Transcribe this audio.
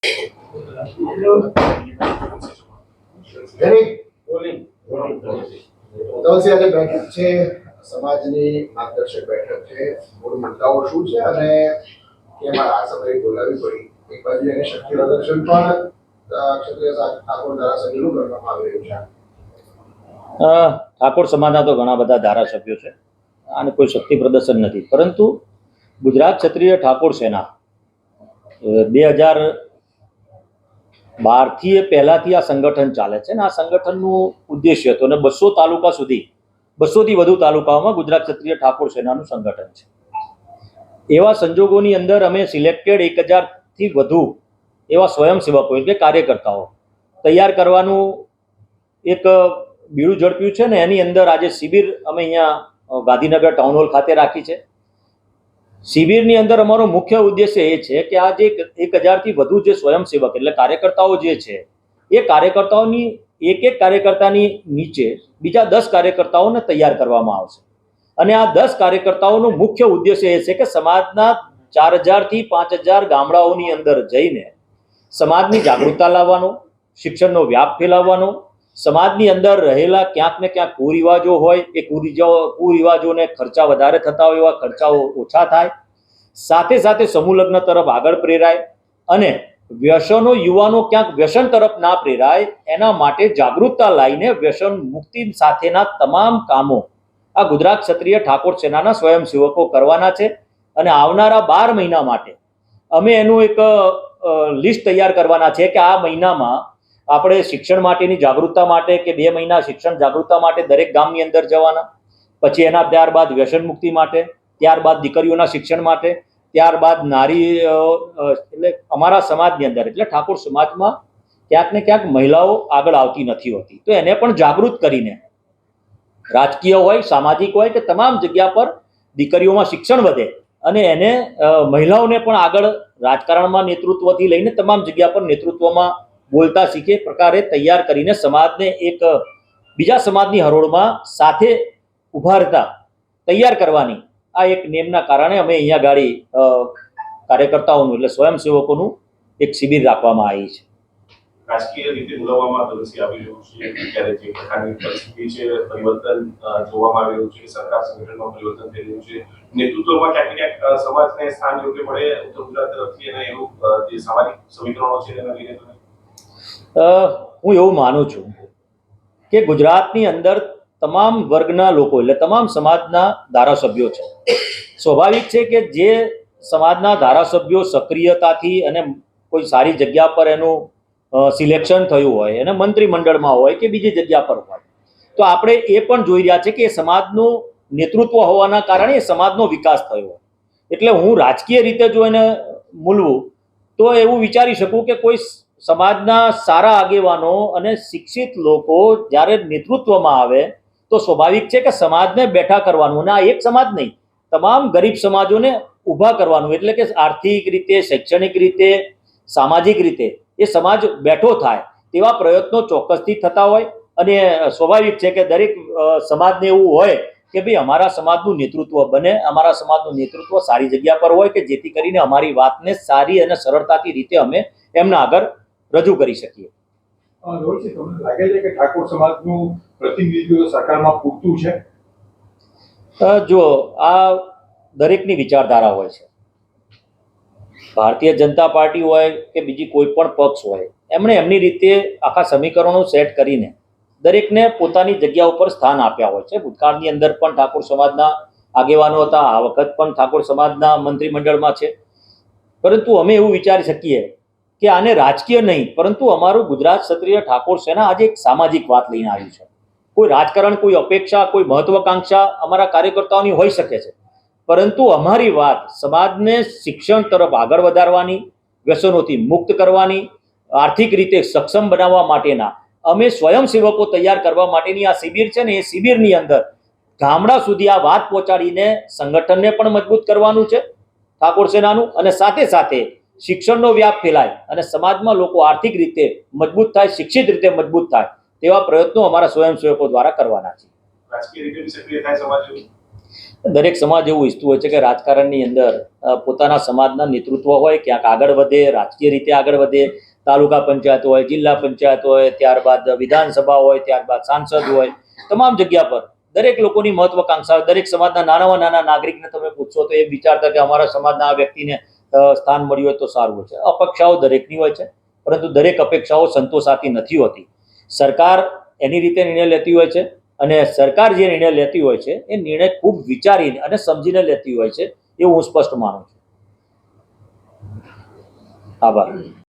આજે બેઠક છે, સમાજની માર્ગદર્શક બેઠક છે. મૂળ મુદ્દાઓ શું છે અને કેમ આ સમયે બોલાવી પડી? એક બાજુ એને શક્તિ પ્રદર્શન પણ ક્ષત્રિય ઠાકોર ધારાસભ્યનું કરવામાં આવી રહ્યું છે. ઠાકોર સમાજના તો ઘણા બધા ધારાસભ્યો છે અને કોઈ શક્તિ પ્રદર્શન નથી, પરંતુ ગુજરાત ક્ષત્રિય ઠાકોર સેના 2012થી પહેલાથી આ સંગઠન ચાલે છે અને આ સંગઠનનું ઉદ્દેશ્ય હતો અને 200 તાલુકા સુધી 200થી વધુ તાલુકાઓમાં ગુજરાત ક્ષત્રિય ઠાકોર સેનાનું સંગઠન છે. એવા સંજોગોની અંદર અમે સિલેક્ટેડ 1000થી વધુ એવા સ્વયંસેવકો એટલે કાર્યકર્તાઓ તૈયાર કરવાનું એક બીડું ઝડપ્યું છે ને એની અંદર આજે શિબિર અમે અહીંયા ગાંધીનગર ટાઉન હોલ ખાતે રાખી છે. શિબિરની અંદર અમારો મુખ્ય ઉદ્દેશ્ય એ છે કે આ જે 1000થી વધુ જે સ્વયંસેવક એટલે કાર્યકર્તાઓ જે છે એ કાર્યકર્તાઓની એક કાર્યકર્તાની નીચે બીજા 10 કાર્યકર્તાઓને તૈયાર કરવામાં આવશે અને આ 10 કાર્યકર્તાઓનો મુખ્ય ઉદ્દેશ્ય એ છે કે સમાજના 4000થી 5000 ગામડાઓની અંદર જઈને સમાજની જાગૃતતા લાવવાનો, શિક્ષણનો વ્યાપ ફેલાવવાનો, સમાજની અંદર રહેલા ક્યાંક ને ક્યાંક કુરિવાજો હોય એ કુરિવાજોને ખર્ચા વધારે થતા હોય એવા ખર્ચાઓ ઓછા થાય, સાથે સાથે સમૂહ લગ્ન તરફ આગળ પ્રેરાય અને વ્યસનો યુવાનો ક્યાંક વ્યસન તરફ ના પ્રેરાય એના માટે જાગૃતતા લાવીને વ્યસન મુક્તિ સાથેના તમામ કામો આ ગુજરાત ક્ષત્રિય ઠાકોર સેનાના સ્વયંસેવકો કરવાના છે. અને આવનારા 12 મહિના માટે અમે એનું એક લિસ્ટ તૈયાર કરવાના છે કે આ મહિનામાં આપણે શિક્ષણ માટેની જાગૃતતા માટે કે 2 મહિના શિક્ષણ જાગૃતતા માટે દરેક ગામની અંદર જવાના, પછી એના ત્યારબાદ વ્યસન મુક્તિ માટે, ત્યારબાદ દીકરીઓના શિક્ષણ માટે, ત્યારબાદ નારી એટલે અમારા સમાજની અંદર એટલે ઠાકોર સમાજમાં ક્યાંક ને ક્યાંક મહિલાઓ આગળ આવતી નથી હોતી, તો એને પણ જાગૃત કરીને રાજકીય હોય, સામાજિક હોય કે તમામ જગ્યા પર દીકરીઓમાં શિક્ષણ વધે અને એને મહિલાઓને પણ આગળ રાજકારણમાં નેતૃત્વથી લઈને તમામ જગ્યા પર નેતૃત્વમાં બોલતા શીખે પ્રકારે તૈયાર કરીને સમાજને એક બીજા સમાજની હરોળમાં સાથે ઉભારતા તૈયાર કરવાની આ એક નેમના કારણે અમે અહીંયા ગાડી કાર્યકર્તાઓનું એટલે સ્વયંસેવકોનું એક શિબિર રાખવામાં આવી છે. રાજકીય રીતે બોલાવવામાં દરસી આવી રહ્યું છે, ત્યારે જે પ્રકારની પરિસ્થિતિ છે, પરિવર્તન જોવામાં આવી રહ્યું છે, સરકાર સંગઠનમાં પરિવર્તન થઈ રહ્યું છે, નેતૃત્વમાં ક્યાંક ને ક્યાંક સમાજને સ્થાન યોગ્ય મળે ઉત્તર ગુજરાત તરફથી અને એવું જે સામાજિક સમીકરણો છે તેના લઈને હું એવું માનું છું કે ગુજરાતની અંદર તમામ વર્ગના લોકો એટલે તમામ સમાજના ધારાસભ્યો છે. સ્વાભાવિક છે કે જે સમાજના ધારાસભ્યો સક્રિયતાથી અને કોઈ સારી જગ્યા પર એનું સિલેક્શન થયું હોય અને મંત્રીમંડળમાં હોય કે બીજી જગ્યા પર હોય તો આપણે એ પણ જોઈ રહ્યા છે કે એ સમાજનું નેતૃત્વ હોવાના કારણે એ સમાજનો વિકાસ થયો. એટલે હું રાજકીય રીતે જો એને મૂલવું તો એવું વિચારી શકું કે કોઈ સમાજના સારા આગેવાનો અને શિક્ષિત લોકો જ્યારે નેતૃત્વમાં આવે તો સ્વાભાવિક છે કે સમાજને બેઠા કરવાનું અને આ એક સમાજ નહીં તમામ ગરીબ સમાજોને ઊભા કરવાનું એટલે કે આર્થિક રીતે, શૈક્ષણિક રીતે, સામાજિક રીતે એ સમાજ બેઠો થાય તેવા પ્રયત્નો ચોક્કસથી થતા હોય અને સ્વાભાવિક છે કે દરેક સમાજને એવું હોય કે ભાઈ અમારા સમાજનું નેતૃત્વ બને, અમારા સમાજનું નેતૃત્વ સારી જગ્યા પર હોય કે જેથી કરીને અમારી વાતને સારી અને સરળતાથી રીતે અમે એમના આગળ રજૂ કરી શકીએ. લાગે છે કે ઠાકોર સમાજનું પ્રતિનિધિત્વ સરકારમાં પૂરતું છે? જો આ દરેકની વિચારધારા હોય છે. ભારતીય જનતા પાર્ટી હોય કે બીજી કોઈ પણ પક્ષ હોય એમણે એમની રીતે આખા સમીકરણો સેટ કરીને દરેકને પોતાની જગ્યા ઉપર સ્થાન આપ્યા હોય છે. ભૂતકાળની અંદર પણ ઠાકોર સમાજના આગેવાનો હતા, આ વખત પણ ઠાકોર સમાજના મંત્રીમંડળમાં છે, પરંતુ અમે એવું વિચારી શકીએ કે આને રાજકીય નહીં પરંતુ અમારું ગુજરાત ક્ષત્રિય ઠાકોર સેના આજે એક સામાજિક વાત લઈને આવ્યું છે. કોઈ રાજકારણ, કોઈ અપેક્ષા, કોઈ મહત્વાકાંક્ષા અમારા કાર્યકર્તાઓની હોઈ શકે છે, પરંતુ અમારી વાત સમાજને શિક્ષણ તરફ આગળ વધારવાની, વ્યસનોથી મુક્ત કરવાની, આર્થિક રીતે સક્ષમ બનાવવા માટેના અમે સ્વયંસેવકો તૈયાર કરવા માટેની આ શિબિર છે ને એ શિબિરની અંદર ગામડા સુધી આ વાત પહોંચાડીને સંગઠનને પણ મજબૂત કરવાનું છે ઠાકોર સેનાનું અને સાથે સાથે શિક્ષણનો વ્યાપ ફેલાય અને સમાજમાં લોકો આર્થિક રીતે મજબૂત થાય, શિક્ષિત રીતે મજબૂત થાય તેવા પ્રયત્નો અમારા સ્વયંસેવકો દ્વારા કરવાના છે. રાજકીય રીતે સક્રિય થાય સમાજ દરેક સમાજ એવું ઈચ્છતું હોય છે કે રાજકારણની અંદર પોતાના સમાજના નેતૃત્વ હોય, ક્યાંક આગળ વધે, રાજકીય રીતે આગળ વધે, તાલુકા પંચાયત હોય, જિલ્લા પંચાયત હોય, ત્યારબાદ વિધાનસભા હોય, ત્યારબાદ સાંસદ હોય, તમામ જગ્યા પર દરેક લોકોની મહત્વાકાંક્ષા હોય. દરેક સમાજના નાનામાં નાના નાગરિકને તમે પૂછશો તો એ વિચારતા કે અમારા સમાજના આ વ્યક્તિને સ્થાન મળ્યું હોય તો સારું હોય છે. અપેક્ષાઓ દરેકની હોય છે, પરંતુ દરેક અપેક્ષાઓ સંતોષાતી નથી હોતી. સરકાર એની રીતે નિર્ણય લેતી હોય છે, અને સરકાર જે નિર્ણય લેતી હોય છે એ નિર્ણય ખૂબ વિચારીને અને સમજીને લેતી હોય છે, એવું હું સ્પષ્ટ માનું છું. આભાર.